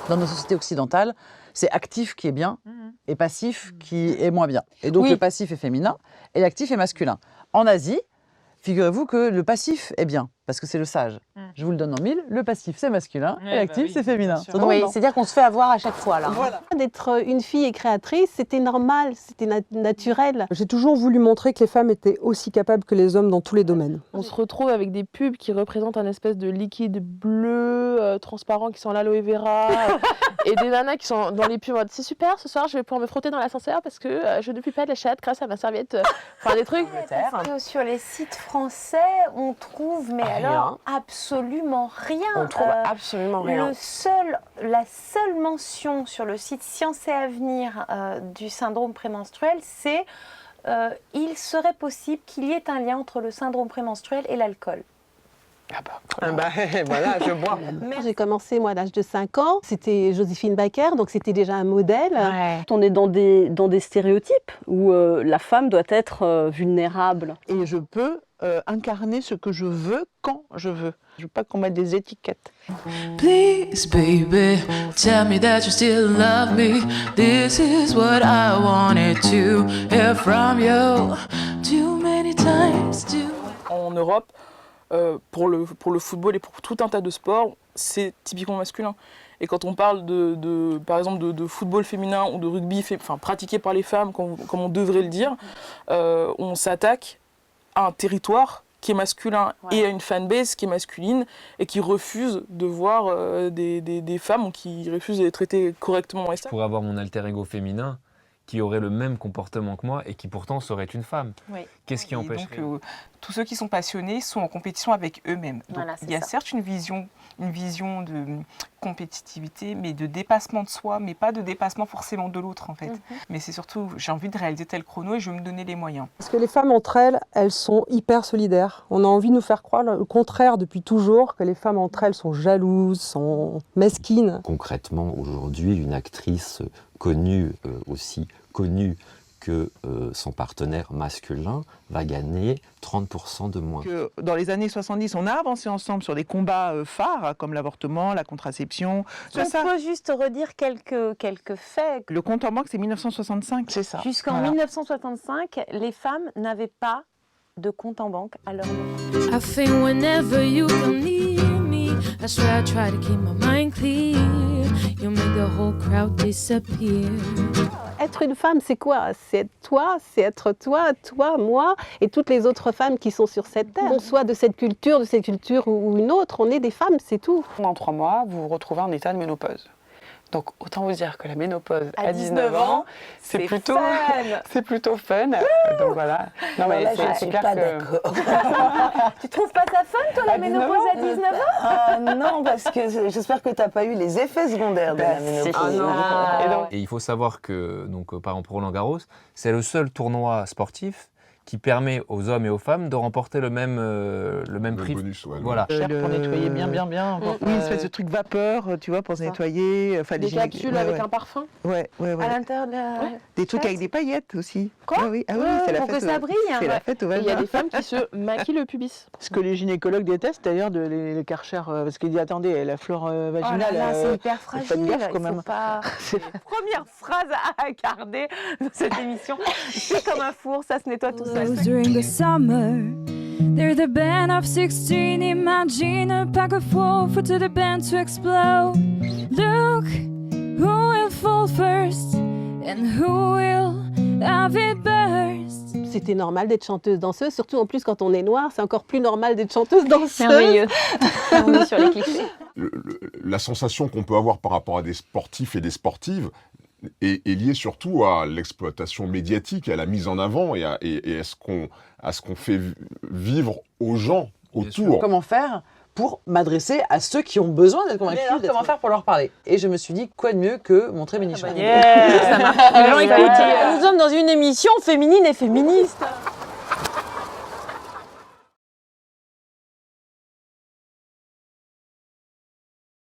Dans nos sociétés occidentales, c'est actif qui est bien et passif qui est moins bien. Et donc le passif est féminin et l'actif est masculin. En Asie, figurez-vous que le passif est bien, parce que c'est le sage. Je vous le donne en mille, le passif c'est masculin et l'actif c'est féminin. Oui, c'est-à-dire qu'on se fait avoir à chaque fois là. Voilà. D'être une fille et créatrice, c'était normal, c'était naturel. J'ai toujours voulu montrer que les femmes étaient aussi capables que les hommes dans tous les domaines. On se retrouve avec des pubs qui représentent un espèce de liquide bleu, transparent, qui sent l'aloe vera, et des nanas qui sont dans les pubs en mode c'est super, ce soir je vais pouvoir me frotter dans l'ascenseur parce que je ne plus pas de la chatte grâce à ma serviette. Enfin des trucs. Parce que sur les sites français, on trouve, mais alors absolument rien. On trouve absolument rien. La seule mention sur le site Science et Avenir du syndrome prémenstruel, c'est il serait possible qu'il y ait un lien entre le syndrome prémenstruel et l'alcool. Voilà, je bois. J'ai commencé moi à l'âge de 5 ans, c'était Joséphine Baker, donc c'était déjà un modèle. Ouais. On est dans des stéréotypes où la femme doit être vulnérable. Et je peux incarner ce que je veux quand je veux. Je veux pas qu'on mette des étiquettes. Please, baby, tell me that you still love me. This is what I wanted to hear from you. Too many times, En Europe, pour le football et pour tout un tas de sports, c'est typiquement masculin. Et quand on parle par exemple de football féminin ou de rugby pratiqué par les femmes, comme on devrait le dire, on s'attaque à un territoire qui est masculin et à une fanbase qui est masculine et qui refuse de voir des femmes ou qui refuse d'être traitées correctement. Je pourrais avoir mon alter ego féminin qui aurait le même comportement que moi et qui pourtant serait une femme. Oui. Qu'est-ce qui empêcherait ? Donc, tous ceux qui sont passionnés sont en compétition avec eux-mêmes. Donc, Voilà, il y a certes une vision de compétitivité, mais de dépassement de soi, mais pas de dépassement forcément de l'autre en fait. Mais c'est surtout, j'ai envie de réaliser tel chrono et je veux me donner les moyens. Parce que les femmes entre elles, elles sont hyper solidaires. On a envie de nous faire croire le contraire depuis toujours, que les femmes entre elles sont jalouses, sont mesquines. Concrètement, aujourd'hui, une actrice connue, aussi connue que son partenaire masculin, va gagner 30% de moins. Dans les années 70, on a avancé ensemble sur des combats phares, comme l'avortement, la contraception. On peut juste redire quelques faits. Le compte en banque, c'est 1965. C'est ça. Jusqu'en 1965, les femmes n'avaient pas de compte en banque à leur nom. I think whenever you come near me, that's why I try to keep my mind clear. You make the whole crowd disappear. Être une femme, c'est quoi? C'est être toi, moi et toutes les autres femmes qui sont sur cette terre. Qu'on soit de cette culture ou une autre, on est des femmes, c'est tout. Dans 3 mois, vous vous retrouvez en état de ménopause. Donc autant vous dire que la ménopause à 19 ans, c'est plutôt fun. Donc voilà. Non mais c'est clair que Tu trouves pas ça fun toi la ménopause à 19 ans? Non, parce que j'espère que tu n'as pas eu les effets secondaires de la ménopause. Et il faut savoir que, donc, par exemple, Roland Garros, c'est le seul tournoi sportif qui permet aux hommes et aux femmes de remporter le même prix. Bonus, ouais, voilà. Cher pour nettoyer bien. Oui, une espèce de truc vapeur, tu vois, pour se nettoyer. Des capsules avec un parfum. Ouais. À l'intérieur de la... Des trucs avec des paillettes aussi. Quoi? Oui, c'est la pour fête. Que ça brille. C'est la fête au vagin. Il y a des femmes qui se maquillent le pubis. Ce que les gynécologues détestent d'ailleurs, les Karcher, parce qu'ils disent attendez, la flore vaginale. Oh là là, c'est hyper fragile. Faites gaffe quand même. Faut pas... Première phrase à garder dans cette émission. C'est comme un four, ça se nettoie tout seul. During the summer, they're the band of 16. Imagine a pack of wolves to the band to explode. Look, who will fall first and who will have it burst. C'était normal d'être chanteuse danseuse, surtout en plus quand on est noir, c'est encore plus normal d'être chanteuse danseuse. Merveilleux. On est sur les clichés. La sensation qu'on peut avoir par rapport à des sportifs et des sportives est liée surtout à l'exploitation médiatique, à la mise en avant et à ce qu'on fait vivre aux gens autour. Comment faire pour m'adresser à ceux qui ont besoin d'être convaincus? Comment faire pour leur parler? Et je me suis dit, quoi de mieux que montrer mes nichons. Ça marche. Nous sommes dans une émission féminine et féministe.